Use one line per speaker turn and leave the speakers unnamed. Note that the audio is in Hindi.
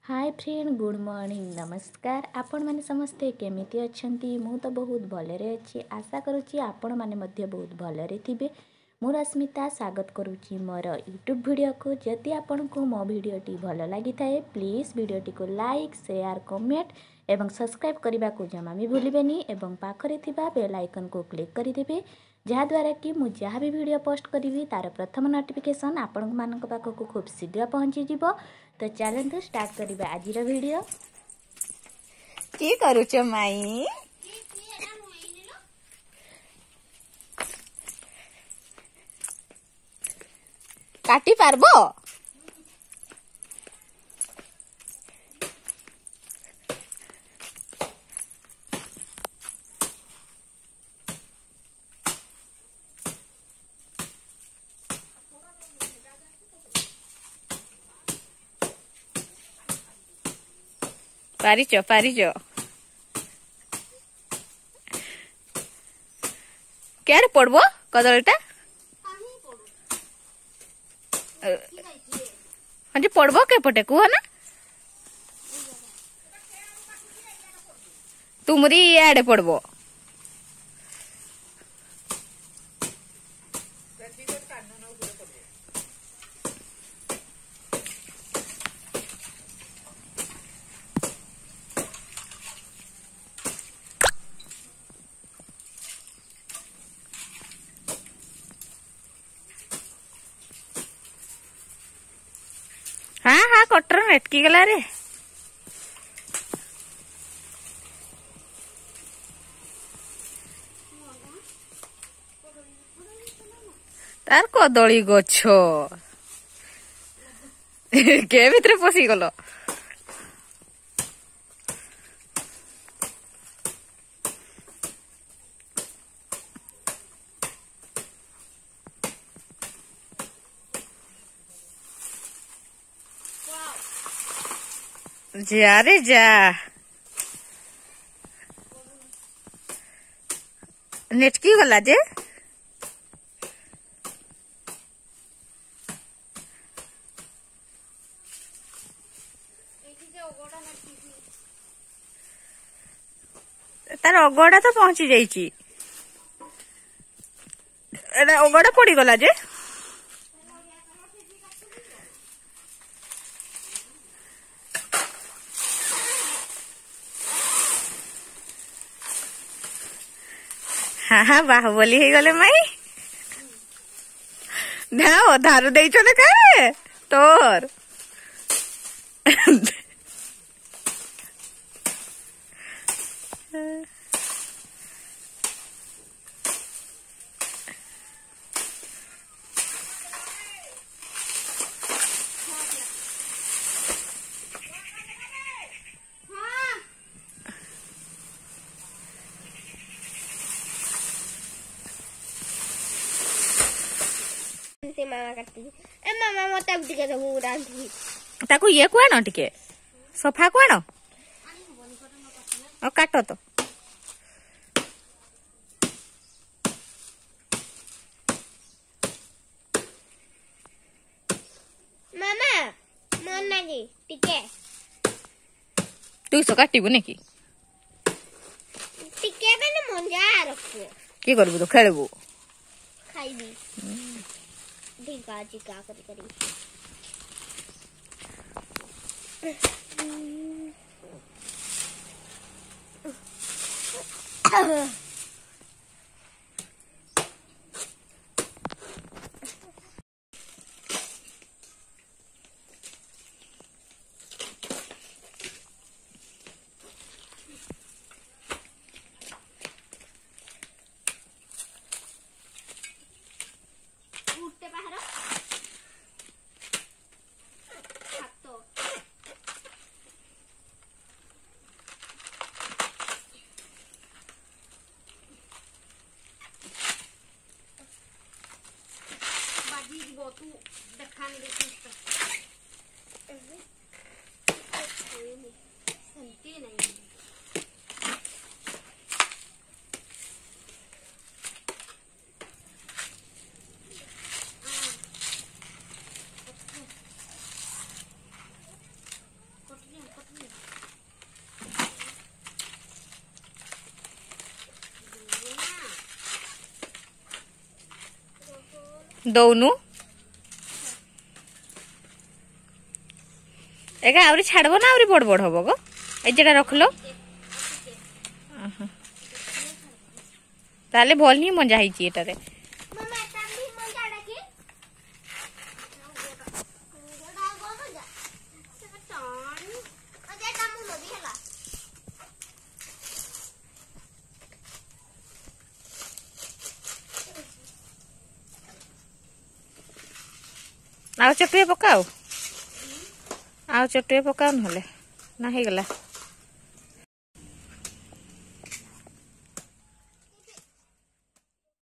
हाय फ्रेंड, गुड मॉर्निंग, नमस्कार। आपण माने समस्ते केमिति अछंती? मु तो बहुत भलरे अच्छी। आशा करुच्ची आपण माने मध्य बहुत भलरे थिबे। मु रश्मिता स्वागत करुच्ची मोर यूट्यूब वीडियो को। जदि आपण को मो वीडियोटी भल लगी थाए प्लीज वीडियोटी को लाइक, शेयर, कमेंट एवं सब्सक्राइब करने को जमा भी भूलिबेनी एवं पाखरे थिबा बेल आइकन को क्लिक करदेबे, जहाँद्वारा कि मुझे जहाँ भी वीडियो पोस्ट करी तार प्रथम नोटिफिकेशन आपण मानक पाखक खूब शीघ्र पहुँची जीवो। तो चलते स्टार्ट करिबा आज वीडियो।
की करूच माई? काटी पारबो? पारिचो पारिचो क्या पड़बो कदलटा हाँ पड़बो के पटे कुह ना तुमरी आड़े पड़बो। हाँ हाँ कटर नेटकी गला रे। तार कदली गछ के भितर पशि गल। जा रे जा नेटकी गला जे तार अगड़ा तो पहुंची जाइची। अगड़ा पड़ी गला जे हाँ हाँ बाहुबली ही गले माई ना धारू दे का तोर
मामा काटती ए मामा मत अब टिके दबु रांधी
ताको ये कोण टिके सोफा कोण ओ काटो तो
मामा मन नागी टिके
तू सो काटिबु नेकी
टिके बेने मन जा रखो
की करबु तो खेलबु
खाइबी ढिका चिका करी करी उठते बाहर हाथ बाजी जीवो तू देखा नहीं देखी संती नहीं
दौनु एका आउरी छाड़ब ना आउरी बड़ बड़ हब गो ए जेटा रखलो ताले भल ही मजा ही एटारे
मामा तांबी मजा डाकी अजे कामु नदी हला
आउ चटुए पकाओ आउ चटुए पकाओ नहले ना हे गला